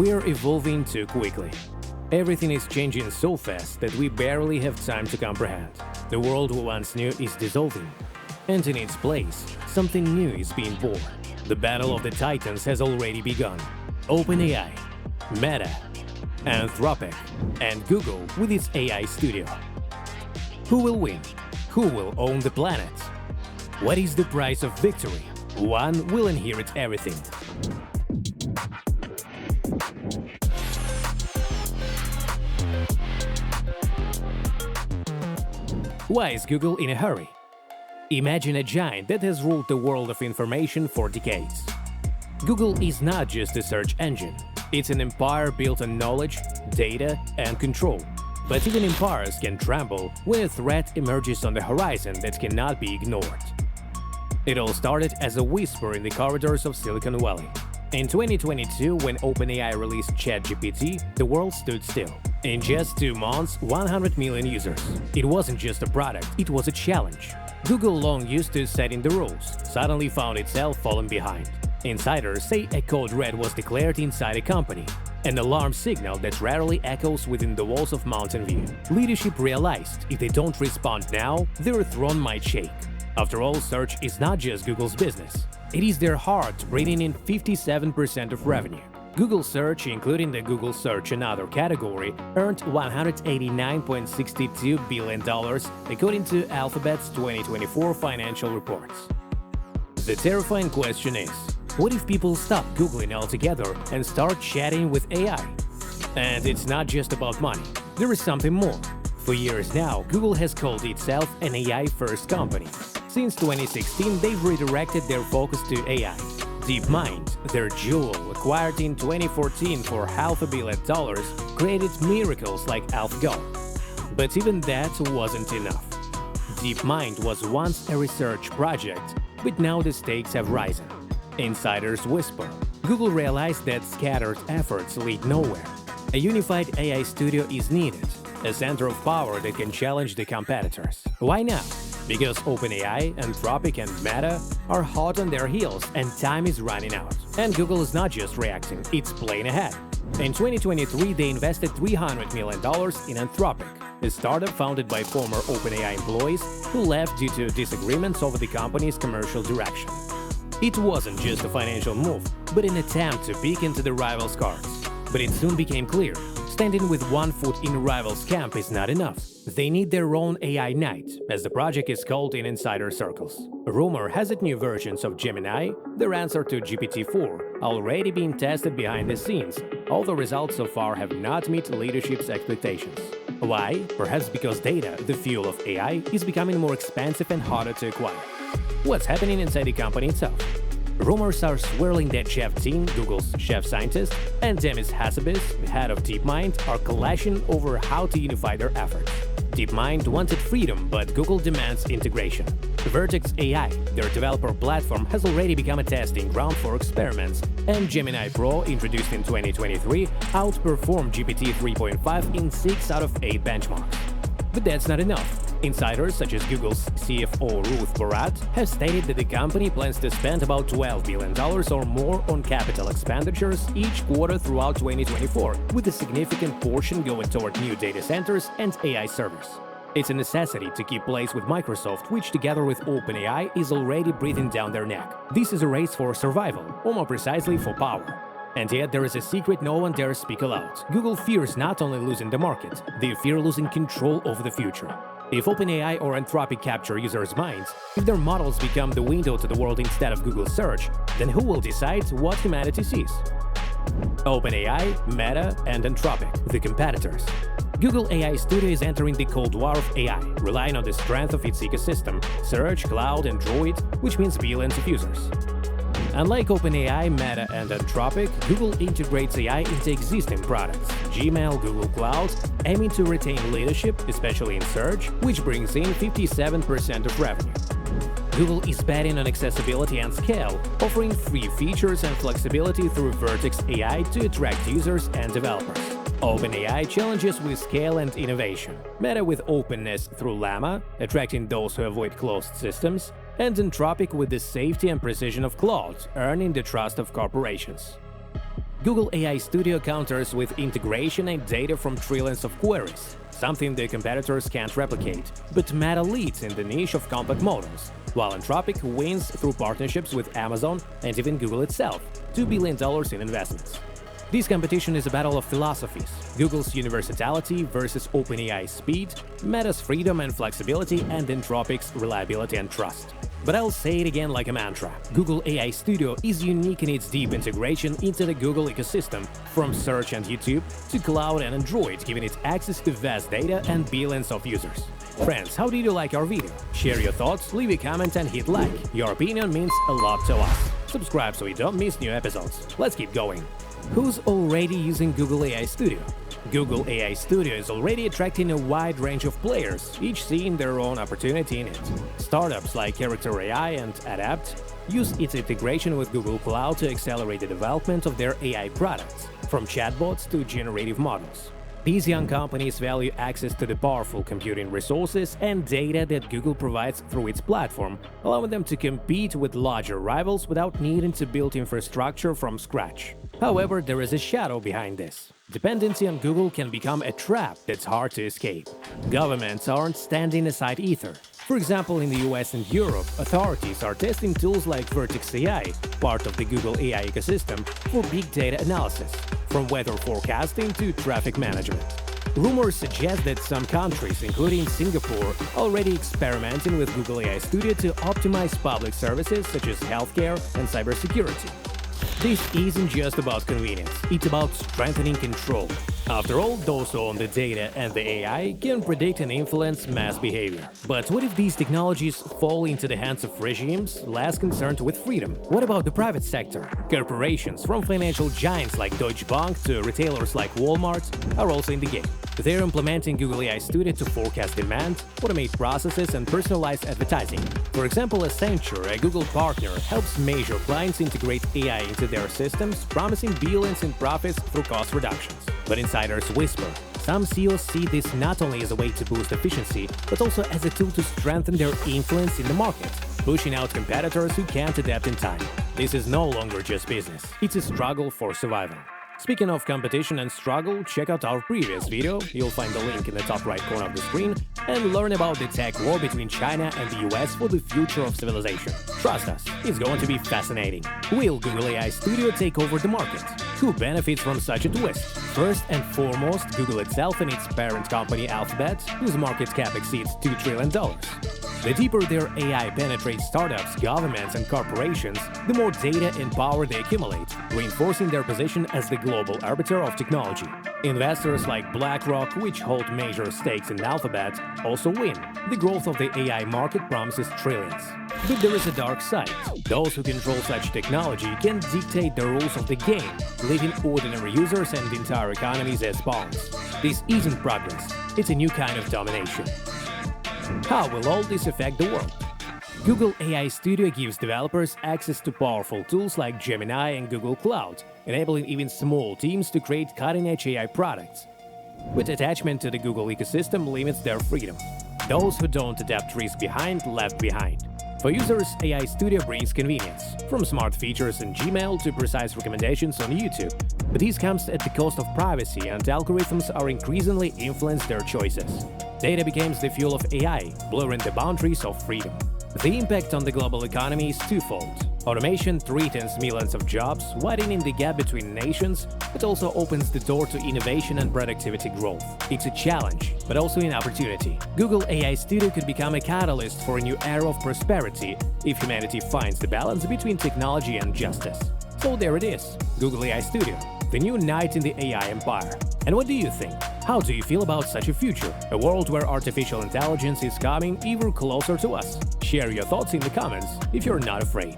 We're evolving too quickly. Everything is changing so fast that we barely have time to comprehend. The world we once knew is dissolving, and in its place, something new is being born. The battle of the titans has already begun. OpenAI, Meta, Anthropic, and Google with its AI studio. Who will win? Who will own the planet? What is the price of victory? One will inherit everything. Why is Google in a hurry? Imagine a giant that has ruled the world of information for decades. Google is not just a search engine. It's an empire built on knowledge, data, and control. But even empires can tremble when a threat emerges on the horizon that cannot be ignored. It all started as a whisper in the corridors of Silicon Valley. In 2022, when OpenAI released ChatGPT, the world stood still. In just 2 months, 100 million users. It wasn't just a product, it was a challenge. Google, long used to setting the rules, suddenly found itself falling behind. Insiders say a code red was declared inside a company, an alarm signal that rarely echoes within the walls of Mountain View. Leadership realized if they don't respond now, their throne might shake. After all, search is not just Google's business. It is their heart, bringing in 57% of revenue. Google Search, including the Google Search and Other category, earned $189.62 billion, according to Alphabet's 2024 financial reports. The terrifying question is, what if people stop Googling altogether and start chatting with AI? And it's not just about money. There is something more. For years now, Google has called itself an AI-first company. Since 2016, they've redirected their focus to AI. DeepMind, their jewel, acquired in 2014 for $500 million, created miracles like AlphaGo. But even that wasn't enough. DeepMind was once a research project, but now the stakes have risen. Insiders whisper. Google realized that scattered efforts lead nowhere. A unified AI studio is needed, a center of power that can challenge the competitors. Why now? Because OpenAI, Anthropic, and Meta are hot on their heels and time is running out. And Google is not just reacting, it's playing ahead. In 2023, they invested $300 million in Anthropic, a startup founded by former OpenAI employees who left due to disagreements over the company's commercial direction. It wasn't just a financial move, but an attempt to peek into the rivals' cards. But it soon became clear, standing with one foot in a rival's camp is not enough. They need their own AI Knight, as the project is called in insider circles. Rumor has it new versions of Gemini, their answer to GPT-4, already being tested behind the scenes, although results so far have not met leadership's expectations. Why? Perhaps because data, the fuel of AI, is becoming more expensive and harder to acquire. What's happening inside the company itself? Rumors are swirling that Jeff Dean, Google's chief scientist, and Demis Hassabis, head of DeepMind, are clashing over how to unify their efforts. DeepMind wanted freedom, but Google demands integration. Vertex AI, their developer platform, has already become a testing ground for experiments, and Gemini Pro, introduced in 2023, outperformed GPT 3.5 in 6 out of 8 benchmarks. But that's not enough. Insiders such as Google's CFO Ruth Porat have stated that the company plans to spend about $12 billion or more on capital expenditures each quarter throughout 2024, with a significant portion going toward new data centers and AI servers. It's a necessity to keep pace with Microsoft, which together with OpenAI is already breathing down their neck. This is a race for survival, or more precisely for power. And yet there is a secret no one dares speak aloud. Google fears not only losing the market, they fear losing control over the future. If OpenAI or Anthropic capture users' minds, if their models become the window to the world instead of Google Search, then who will decide what humanity sees? OpenAI, Meta, and Anthropic, the competitors. Google AI Studio is entering the Cold War of AI, relying on the strength of its ecosystem, Search, Cloud, and Droid, which means billions of users. Unlike OpenAI, Meta, and Anthropic, Google integrates AI into existing products, Gmail, Google Cloud, aiming to retain leadership, especially in search, which brings in 57% of revenue. Google is betting on accessibility and scale, offering free features and flexibility through Vertex AI to attract users and developers. OpenAI challenges with scale and innovation, Meta with openness through Llama, attracting those who avoid closed systems, and Anthropic with the safety and precision of Claude, earning the trust of corporations. Google AI Studio counters with integration and data from trillions of queries, something the competitors can't replicate. But Meta leads in the niche of compact models, while Anthropic wins through partnerships with Amazon and even Google itself, $2 billion in investments. This competition is a battle of philosophies: Google's universality versus OpenAI's speed, Meta's freedom and flexibility, and Anthropic's reliability and trust. But I'll say it again like a mantra: Google AI Studio is unique in its deep integration into the Google ecosystem, from search and YouTube to cloud and Android, giving it access to vast data and billions of users. Friends, how did you like our video? Share your thoughts, leave a comment and hit like. Your opinion means a lot to us. Subscribe so you don't miss new episodes. Let's keep going. Who's already using Google AI Studio? Google AI Studio is already attracting a wide range of players, each seeing their own opportunity in it. Startups like Character AI and Adapt use its integration with Google Cloud to accelerate the development of their AI products, from chatbots to generative models. These young companies value access to the powerful computing resources and data that Google provides through its platform, allowing them to compete with larger rivals without needing to build infrastructure from scratch. However, there is a shadow behind this. Dependency on Google can become a trap that's hard to escape. Governments aren't standing aside either. For example, in the US and Europe, authorities are testing tools like Vertex AI, part of the Google AI ecosystem, for big data analysis, from weather forecasting to traffic management. Rumors suggest that some countries, including Singapore, are already experimenting with Google AI Studio to optimize public services such as healthcare and cybersecurity. This isn't just about convenience, it's about strengthening control. After all, those who own the data and the AI can predict and influence mass behavior. But what if these technologies fall into the hands of regimes less concerned with freedom? What about the private sector? Corporations, from financial giants like Deutsche Bank to retailers like Walmart, are also in the game. They're implementing Google AI Studio to forecast demand, automate processes, and personalize advertising. For example, Accenture, a Google partner, helps major clients integrate AI into their systems, promising billions in profits through cost reductions. But insiders whisper, some CEOs see this not only as a way to boost efficiency, but also as a tool to strengthen their influence in the market, pushing out competitors who can't adapt in time. This is no longer just business, it's a struggle for survival. Speaking of competition and struggle, check out our previous video, you'll find the link in the top right corner of the screen, and learn about the tech war between China and the US for the future of civilization. Trust us, it's going to be fascinating. Will Google AI Studio take over the market? Who benefits from such a twist? First and foremost, Google itself and its parent company Alphabet, whose market cap exceeds $2 trillion. The deeper their AI penetrates startups, governments, and corporations, the more data and power they accumulate, reinforcing their position as the global arbiter of technology. Investors like BlackRock, which hold major stakes in Alphabet, also win. The growth of the AI market promises trillions. But there is a dark side. Those who control such technology can dictate the rules of the game, leaving ordinary users and entire economies as pawns. This isn't progress, it's a new kind of domination. How will all this affect the world? Google AI Studio gives developers access to powerful tools like Gemini and Google Cloud, enabling even small teams to create cutting-edge AI products. But attachment to the Google ecosystem limits their freedom. Those who don't adapt risk left behind. For users, AI Studio brings convenience, from smart features in Gmail to precise recommendations on YouTube. But this comes at the cost of privacy, and algorithms are increasingly influence their choices. Data becomes the fuel of AI, blurring the boundaries of freedom. The impact on the global economy is twofold. Automation threatens millions of jobs, widening the gap between nations, but also opens the door to innovation and productivity growth. It's a challenge, but also an opportunity. Google AI Studio could become a catalyst for a new era of prosperity if humanity finds the balance between technology and justice. So there it is, Google AI Studio, the new knight in the AI empire. And what do you think? How do you feel about such a future? A world where artificial intelligence is coming even closer to us? Share your thoughts in the comments if you're not afraid.